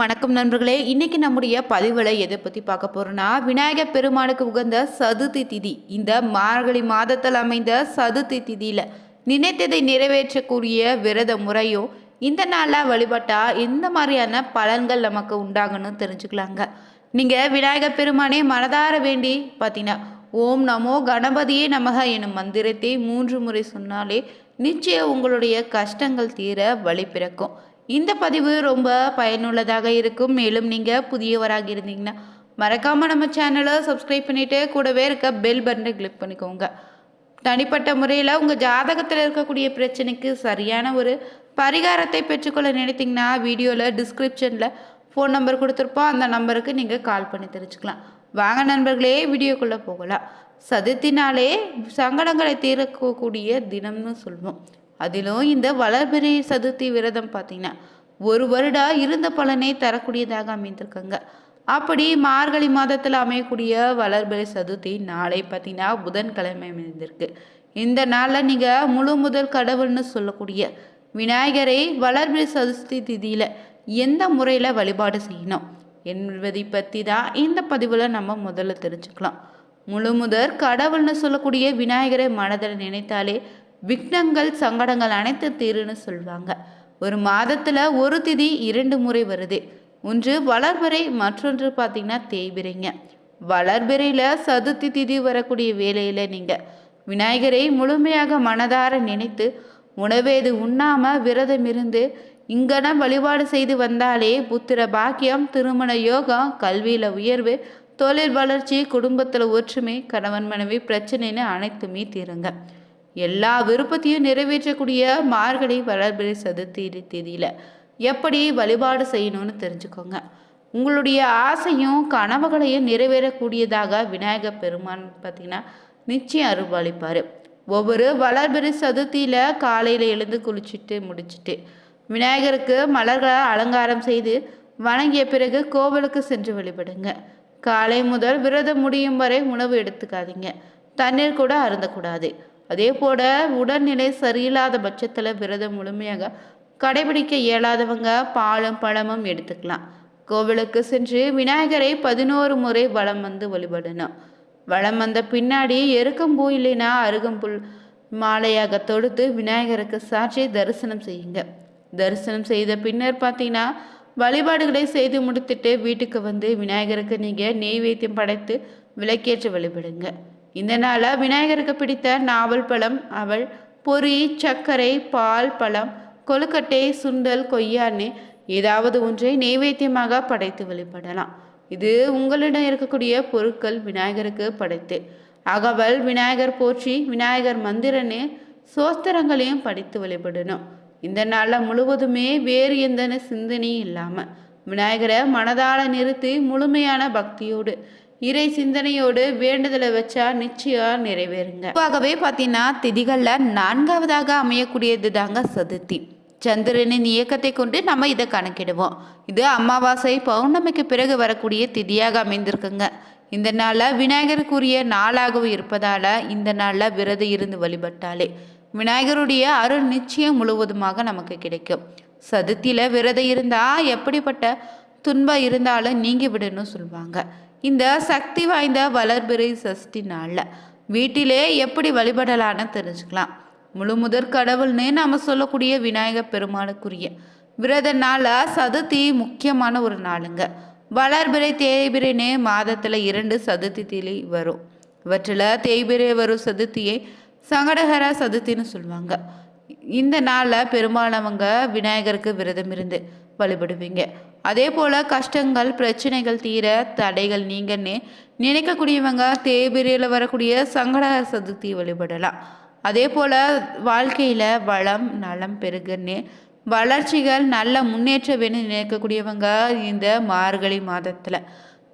வணக்கம் நண்பர்களே, இன்னைக்கு நம்முடைய பதிவில் எதை பற்றி பார்க்க போகிறோன்னா, விநாயகர் பெருமானுக்கு உகந்த சதுர்த்தி திதி. இந்த மார்கழி மாதத்தில் அமைந்த சதுர்த்தி திதியில் நினைத்ததை நிறைவேற்றக்கூடிய விரத முறையும் இந்த நாளில் வழிபட்டால் எந்த மாதிரியான பலன்கள் நமக்கு உண்டாகணும்னு தெரிஞ்சுக்கலாங்க. நீங்கள் விநாயகர் பெருமானே மனதார வேண்டி பார்த்தீங்கன்னா ஓம் நமோ கணபதியே நமக எனும் மந்திரத்தை 3 முறை சொன்னாலே நிச்சயம் உங்களுடைய கஷ்டங்கள் தீர வழி பிறக்கும். இந்த பதிவு ரொம்ப பயனுள்ளதாக இருக்கும். மேலும் நீங்கள் புதியவராக இருந்தீங்கன்னா மறக்காமல் நம்ம சேனலை சப்ஸ்கிரைப் பண்ணிவிட்டு கூடவே இருக்க பெல் பட்டனை கிளிக் பண்ணிக்கோங்க. தனிப்பட்ட முறையில் உங்கள் ஜாதகத்தில் இருக்கக்கூடிய பிரச்சனைக்கு சரியான ஒரு பரிகாரத்தை பெற்றுக்கொள்ள நினைத்தீங்கன்னா வீடியோவில் டிஸ்கிரிப்ஷனில் ஃபோன் நம்பர் கொடுத்துருப்போம். அந்த நம்பருக்கு நீங்கள் கால் பண்ணி தெரிஞ்சுக்கலாம். வாங்க நண்பர்களே, வீடியோக்குள்ளே போகலாம். சதுர்த்தினாலே சங்கடங்களை தீர்க்கக்கூடிய தினம்னு சொல்வோம். அதிலும் இந்த வளர்பிறை சதுர்த்தி விரதம் பார்த்தீங்கன்னா ஒரு வருடம் இருந்த பலனை தரக்கூடியதாக அமைந்திருக்காங்க. அப்படி மார்கழி மாதத்தில் அமையக்கூடிய வளர்பிறை சதுர்த்தி நாளை பார்த்தீங்கன்னா புதன்கிழமை அமைந்திருக்கு. இந்த நாளில் நீங்கள் முழு முதல் கடவுள்னு சொல்லக்கூடிய விநாயகரை வளர்பிறை சதுர்த்தி திதியில் எந்த முறையில் வழிபாடு செய்யணும் என்பதை பற்றி தான் இந்த பதிவில் நம்ம முதல்ல தெரிஞ்சுக்கலாம். முழு முதல் கடவுள்னு சொல்லக்கூடிய விநாயகரை மனதில் நினைத்தாலே விக்னங்கள் சங்கடங்கள் அனைத்து தீருன்னு சொல்லுவாங்க. ஒரு மாதத்தில் ஒரு திதி 2 முறை வருது. ஒன்று வளர்பிறை, மற்றொன்று பார்த்திங்கன்னா தேய்பிறைங்க. வளர்பிறையில் சதுர்த்தி திதி வரக்கூடிய வேளையில் நீங்கள் விநாயகரை முழுமையாக மனதார நினைத்து உணவேது உண்ணாமல் விரதம் இருந்து இங்கன வழிபாடு செய்து வந்தாலே புத்திர பாக்கியம், திருமண யோகம், கல்வியில் உயர்வு, தொழில் வளர்ச்சி, குடும்பத்தில் ஒற்றுமை, கணவன் மனைவி பிரச்சனைன்னு அனைத்துமே தீருங்க. எல்லா விருப்பத்தையும் நிறைவேற்றக்கூடிய மார்கழி வளர்பிறை சதுர்த்தி தேதியில் எப்படி வழிபாடு செய்யணும்னு தெரிஞ்சுக்கோங்க. உங்களுடைய ஆசையும் கனவுகளையும் நிறைவேறக்கூடியதாக விநாயகர் பெருமான் பார்த்தீங்கன்னா நிச்சயம் அருள்பாலிப்பார். ஒவ்வொரு வளர்பிறை சதுர்த்தியில் காலையில் எழுந்து குளிச்சுட்டு முடிச்சுட்டு விநாயகருக்கு மலர்களை அலங்காரம் செய்து வணங்கிய பிறகு கோவிலுக்கு சென்று வழிபடுங்க. காலை முதல் விரதம் முடியும் வரை உணவு எடுத்துக்காதீங்க. தண்ணீர் கூட அருந்தக்கூடாது. அதே போல உடல்நிலை சரியில்லாத பட்சத்தில் விரதம் முழுமையாக கடைபிடிக்க இயலாதவங்க பாலும் பழமும் எடுத்துக்கலாம். கோவிலுக்கு சென்று விநாயகரை 11 முறை வலம் வந்து வழிபடணும். வலம் வந்த பின்னாடி எருக்கம்பூ இல்லைன்னா அருகம்புல் மாலையாக தொடுத்து விநாயகருக்கு சாட்சி தரிசனம் செய்யுங்க. தரிசனம் செய்த பின்னர் பார்த்தீங்கன்னா வழிபாடுகளை செய்து முடித்துட்டு வீட்டுக்கு வந்து விநாயகருக்கு நீங்கள் நெய்வேத்தியம் படைத்து விளக்கேற்ற வழிபடுங்க. இந்த நாளில் விநாயகருக்கு பிடித்த நாவல் பழம், அவள், பொரி, சர்க்கரை, பால், பழம், கொழுக்கட்டை, சுண்டல், கொய்யான்னு ஏதாவது ஒன்றை நெய்வேத்தியமாக படைத்து வழிபடலாம். இது உங்களிடம் இருக்கக்கூடிய பொருட்கள் விநாயகருக்கு படைத்து அகவல், விநாயகர் போற்றி, விநாயகர் மந்திரன்னு சோஸ்திரங்களையும் படித்து வழிபடணும். இந்த நாளில் முழுவதுமே வேறு எந்த சிந்தனையும் இல்லாமல் விநாயகரை மனதால நிறுத்தி முழுமையான பக்தியோடு இறை சிந்தனையோடு வேண்டுதலை வச்சா நிச்சயம் நிறைவேறுங்க. பொதுவாகவே பார்த்தீங்கன்னா திதிகளில் 4வதாக அமையக்கூடியது தாங்க சதுர்த்தி. சந்திரனின் இயக்கத்தை கொண்டு நம்ம இதை கணக்கிடுவோம். இது அமாவாசை பௌர்ணமிக்கு பிறகு வரக்கூடிய திதியாக அமைந்திருக்குங்க. இந்த நாளில் விநாயகருக்குரிய நாளாகவும் இருப்பதால் இந்த நாளில் விரதம் இருந்து வழிபட்டாலே விநாயகருடைய அருள் நிச்சயம் முழுவதுமாக நமக்கு கிடைக்கும். சதுர்த்தியில் விரதம் இருந்தால் எப்படிப்பட்ட துன்பம் இருந்தாலும் நீங்கி விடணும்னு சொல்லுவாங்க. இந்த சக்தி வாய்ந்த வளர்பிறை சஷ்டி நாளில் வீட்டிலே எப்படி வழிபடலான்னு தெரிஞ்சுக்கலாம். முழு முதற் கடவுள்னு நாம் சொல்லக்கூடிய விநாயகர் பெருமானுக்குரிய விரத நாளில் சதுர்த்தி முக்கியமான ஒரு நாளுங்க. வளர்பிறை தேய்பிறைன்னு மாதத்தில் 2 சதுர்த்தி திதி வரும். இவற்றில் தேய்பிறை வரும் சதுர்த்தியை சங்கடகர சதுர்த்தின்னு சொல்லுவாங்க. இந்த நாளில் பெரும்பாலானவங்க விநாயகருக்கு விரதம் இருந்து வழிபடுவீங்க. அதே போல் கஷ்டங்கள் பிரச்சனைகள் தீர தடைகள் நீங்கன்னு நினைக்கக்கூடியவங்க தேய்பிறையில் வரக்கூடிய சங்கடகர சதுர்த்தி வழிபடலாம். அதே போல் வாழ்க்கையில் வளம் நலம் பெருகுன்னு வளர்ச்சிகள் நல்ல முன்னேற்ற வேணும்னு நினைக்கக்கூடியவங்க இந்த மார்கழி மாதத்தில்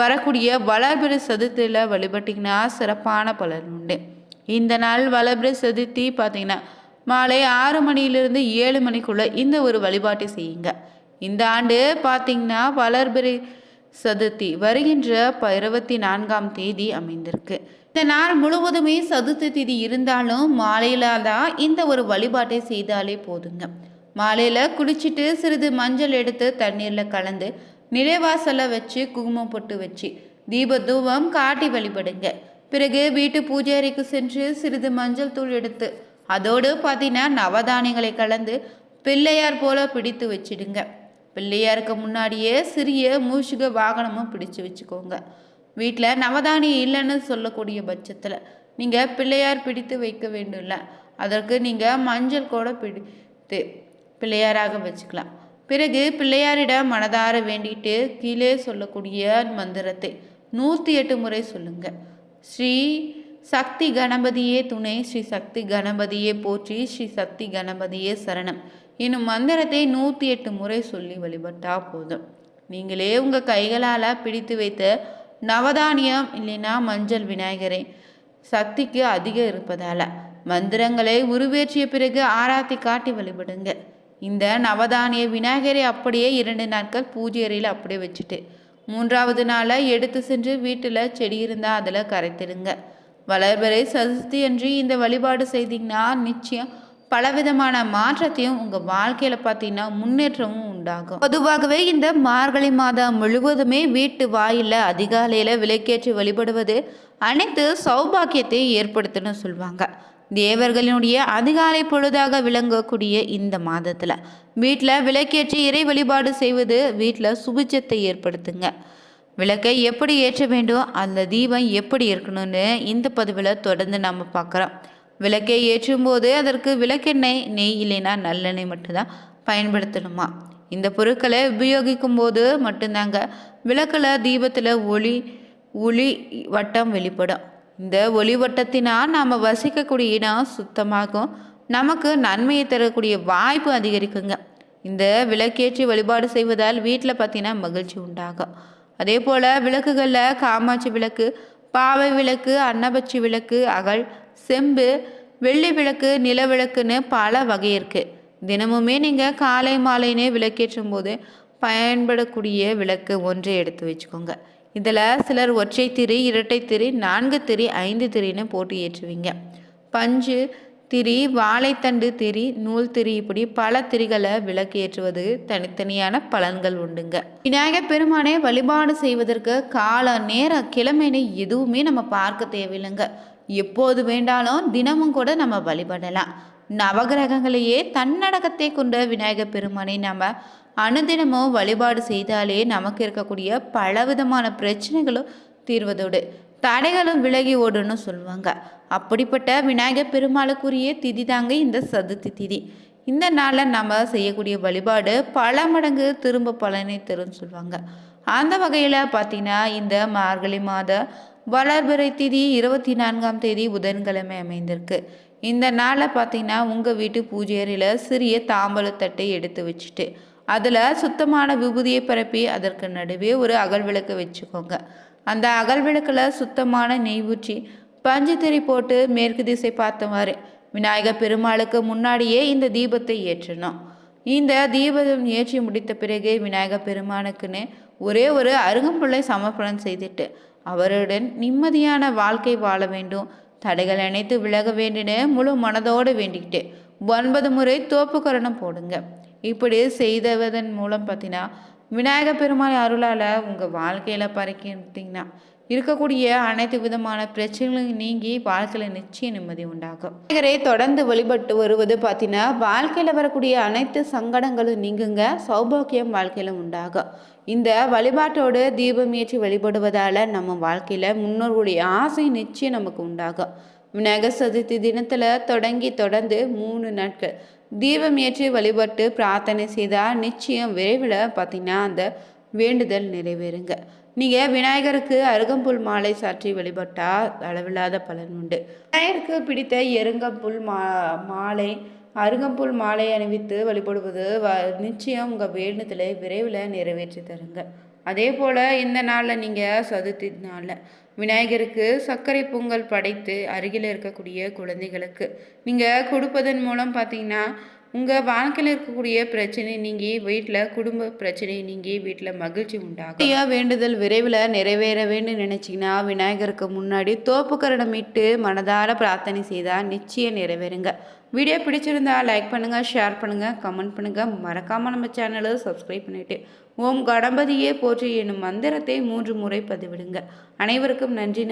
வரக்கூடிய வளர்பிறை சதுர்த்தியில் வழிபட்டிங்கன்னா சிறப்பான பலன் உண்டு. இந்த நாள் வளர்பிறை சதுர்த்தி பார்த்தீங்கன்னா மாலை 6 மணியிலிருந்து 7 மணிக்குள்ளே இந்த ஒரு வழிபாட்டை செய்யுங்க. இந்த ஆண்டு பார்த்திங்கன்னா வளர்பிறை சதுர்த்தி வருகின்ற 24ஆம் தேதி அமைந்திருக்கு. இந்த நாள் முழுவதுமே சதுர்த்தி திதி இருந்தாலும் மாலையில் தான் இந்த ஒரு வழிபாட்டை செய்தாலே போதுங்க. மாலையில் குளிச்சுட்டு சிறிது மஞ்சள் எடுத்து தண்ணீரில் கலந்து நிலைவாசலை வச்சு குங்குமம் பொட்டு வச்சு தீப தூபம் காட்டி வழிபடுங்க. பிறகு வீட்டு பூஜை அறைக்கு சென்று சிறிது மஞ்சள் தூள் எடுத்து அதோடு பார்த்தீங்கன்னா நவதானியங்களை கலந்து பிள்ளையார் போல பிடித்து வச்சிடுங்க. பிள்ளையாருக்கு முன்னாடியே சிறிய மூஷிக வாகனமும் பிடிச்சு வச்சுக்கோங்க. வீட்டில் நவதானியம் இல்லைன்னு சொல்லக்கூடிய பட்சத்தில் நீங்கள் பிள்ளையார் பிடித்து வைக்க வேண்டும்ல, அதற்கு நீங்கள் மஞ்சள் கூட பிடித்து பிள்ளையாராக வச்சுக்கலாம். பிறகு பிள்ளையாரிடம் மனதார வேண்டிட்டு கீழே சொல்லக்கூடிய மந்திரத்தை 108 முறை சொல்லுங்க. ஸ்ரீ சக்தி கணபதியே துணை, ஸ்ரீ சக்தி கணபதியே போற்றி, ஸ்ரீ சக்தி கணபதியே சரணம் என்னும் மந்திரத்தை 108 முறை சொல்லி வழிபட்டா போதும். நீங்களே உங்கள் கைகளால் பிடித்து வைத்த நவதானியம் இல்லைன்னா மஞ்சள் விநாயகரை சக்திக்கு அதிகம் இருப்பதால் மந்திரங்களை உருவேற்றிய பிறகு ஆராத்தி காட்டி வழிபடுங்க. இந்த நவதானிய விநாயகரை அப்படியே 2 நாட்கள் பூஜை அறையில் அப்படியே வச்சுட்டு 3வது நாளை எடுத்து சென்று வீட்டில் செடி இருந்தால் அதில் கரைத்திடுங்க. வளர்பிறை சதுர்த்தி அன்று இந்த வழிபாடு செய்தீங்கன்னா நிச்சயம் பலவிதமான மாற்றத்தையும் உங்கள் வாழ்க்கையில் பார்த்தீங்கன்னா முன்னேற்றமும் உண்டாகும். பொதுவாகவே இந்த மார்கழி மாதம் முழுவதுமே வீட்டு வாயில அதிகாலையில் விளக்கேற்றி வழிபடுவது அனைத்து சௌபாக்கியத்தை ஏற்படுத்துன்னு சொல்லுவாங்க. தேவர்களினுடைய அதிகாலை பொழுதாக விளங்கக்கூடிய இந்த மாதத்தில் வீட்டில் விளக்கேற்றி இறை வழிபாடு செய்வது வீட்டில் சுபிட்சத்தை ஏற்படுத்துங்க. விளக்கை எப்படி ஏற்ற வேண்டும், அந்த தீபம் எப்படி இருக்கணும்னு இந்த பதிவில் தொடர்ந்து நம்ம பார்க்குறோம். விளக்கை ஏற்றும் போது அதற்கு விளக்கெண்ணெய், நெய் இல்லைன்னா நல்லெண்ணெய் மட்டும்தான் பயன்படுத்தணுமா. இந்த பொருட்களை உபயோகிக்கும் போது மட்டும்தாங்க விளக்கில் தீபத்தில் ஒளி வட்டம் வெளிப்படும். இந்த ஒளிவட்டத்தினால் நாம் வசிக்கக்கூடிய இடம் சுத்தமாகும், நமக்கு நன்மையை தரக்கூடிய வாய்ப்பு அதிகரிக்குங்க. இந்த விளக்கேற்றி வழிபாடு செய்வதால் வீட்டில் பார்த்தீங்கன்னா மகிழ்ச்சி உண்டாகும். அதே போல் விளக்குகளில் காமாட்சி விளக்கு, பாவை விளக்கு, அன்னபட்சி விளக்கு, அகல், செம்பு, வெள்ளி விளக்கு, நில விளக்குன்னு பல வகை இருக்குது. தினமுமே நீங்கள் காலை மாலைனே விளக்கேற்றும் போது பயன்படக்கூடிய விளக்கு ஒன்றை எடுத்து வச்சுக்கோங்க. இதில் சிலர் ஒற்றை திரி, இரட்டை திரி, 4 திரி, 5 திரின்னு போட்டு ஏற்றுவீங்க. பஞ்சு திரி, வாழைத்தண்டு திரி, நூல் திரி, இப்படி பல திரிகளை விளக்கு ஏற்றுவது தனித்தனியான பலன்கள் உண்டுங்க. விநாயகர் பெருமானை வழிபாடு செய்வதற்கு கால நேரம் கிழமைன்னு எதுவுமே நம்ம பார்க்க தேவையில்லைங்க. எப்போது வேண்டாலும் தினமும் கூட நம்ம வழிபடலாம். நவகிரகங்களையே தன்னடக்கத்தை கொண்ட விநாயகர் பெருமானை நம்ம அனுதினமும் வழிபாடு செய்தாலே நமக்கு இருக்கக்கூடிய பலவிதமான பிரச்சனைகளும் தீர்வதோடு தடைகளும் விலகி ஓடுன்னு சொல்லுவாங்க. அப்படிப்பட்ட விநாயகர் பெருமாளுக்குரிய திதி தாங்க இந்த சதுர்த்தி திதி. இந்த நாளில் நம்ம செய்யக்கூடிய வழிபாடு பல மடங்கு திரும்ப பலனை தரும்னு சொல்லுவாங்க. அந்த வகையில் பார்த்தீங்கன்னா இந்த மார்கழி மாத வளர்பிறை திதி 24ஆம் தேதி புதன்கிழமை அமைந்திருக்கு. இந்த நாளில் பார்த்தீங்கன்னா உங்கள் வீட்டு பூஜை அறையில் சிறிய தாம்பூலத்தட்டை எடுத்து வச்சுட்டு அதில் சுத்தமான விபூதியை பரப்பி அதற்கு நடுவே ஒரு அகல் விளக்கு வச்சுக்கோங்க. அந்த அகல் விளக்கில் சுத்தமான நெய் ஊற்றி பஞ்சுத்திரி போட்டு மேற்கு திசை பார்த்தவாறு விநாயகர் பெருமாளுக்கு முன்னாடியே இந்த தீபத்தை ஏற்றணும். இந்த தீபம் ஏற்றி முடித்த பிறகு விநாயகர் பெருமானுக்குன்னு ஒரே ஒரு அருகம்புல்லை சமர்ப்பணம் செய்துட்டு அவருடன் நிம்மதியான வாழ்க்கை வாழ வேண்டும், தடைகள் அனைத்து விலக வேண்டுன்னு முழு மனதோடு வேண்டிக்கிட்டு 9 முறை தோப்புக்கரணம் போடுங்க. இப்படி செய்தவதன் மூலம் பார்த்தீங்கன்னா விநாயகர் பெருமாள் அருளால் உங்கள் வாழ்க்கையில் பறிக்கிட்டிங்கன்னா இருக்கக்கூடிய அனைத்து விதமான பிரச்சனைகளும் நீங்கி வாழ்க்கையில் நிச்சயம் நிம்மதி உண்டாகும். விநாயகரை தொடர்ந்து வழிபட்டு வருவது பார்த்தீங்கன்னா வாழ்க்கையில் வரக்கூடிய அனைத்து சங்கடங்களும் நீங்குங்க, சௌபாக்கியம் வாழ்க்கையில் உண்டாகும். இந்த வழிபாட்டோடு தீபம் ஏற்றி வழிபடுவதால் நம்ம வாழ்க்கையில் முன்னோர்களுடைய ஆசை நிச்சயம் நமக்கு உண்டாகும். விநாயகர் சதுர்த்தி தினத்தில் தொடர்ந்து 3 நாட்கள் தீபம் ஏற்றி வழிபட்டு பிரார்த்தனை செய்தால் நிச்சயம் விரைவில் பார்த்தீங்கன்னா அந்த வேண்டுதல் நிறைவேறுங்க. நீங்கள் விநாயகருக்கு அருகம்புல் மாலை சாற்றி வழிபட்டால் அளவில்லாத பலன் உண்டு. விநாயகருக்கு பிடித்த எருங்கம்புல் மாலை, அருகம்புல் மாலை அணிவித்து வழிபடுவது நிச்சயம் உங்கள் வேண்டுதலை விரைவில் நிறைவேற்றி தருங்க. அதே போல் இந்த நாளில் நீங்கள் சதுர்த்தி நாளில் விநாயகருக்கு சர்க்கரை பொங்கல் படைத்து அருகில் இருக்கக்கூடிய குழந்தைகளுக்கு நீங்கள் கொடுப்பதன் மூலம் பார்த்தீங்கன்னா உங்கள் வாழ்க்கையில் இருக்கக்கூடிய பிரச்சனை நீங்கி வீட்டில் குடும்ப பிரச்சனை நீங்கி வீட்டில் மகிழ்ச்சி உண்டாகும். வேண்டுதல் விரைவில் நிறைவேற வேண்டும் நினச்சிங்கன்னா விநாயகருக்கு முன்னாடி தோப்புக்கரணம் இட்டு மனதார பிரார்த்தனை செய்தால் நிச்சயம் நிறைவேறுங்க. வீடியோ பிடிச்சிருந்தா லைக் பண்ணுங்கள், ஷேர் பண்ணுங்கள், கமெண்ட் பண்ணுங்கள். மறக்காமல் நம்ம சேனலை சப்ஸ்கிரைப் பண்ணிவிட்டு ஓம் கணபதியே போற்றி எனும் மந்திரத்தை 3 முறை பதிவிடுங்க. அனைவருக்கும் நன்றி.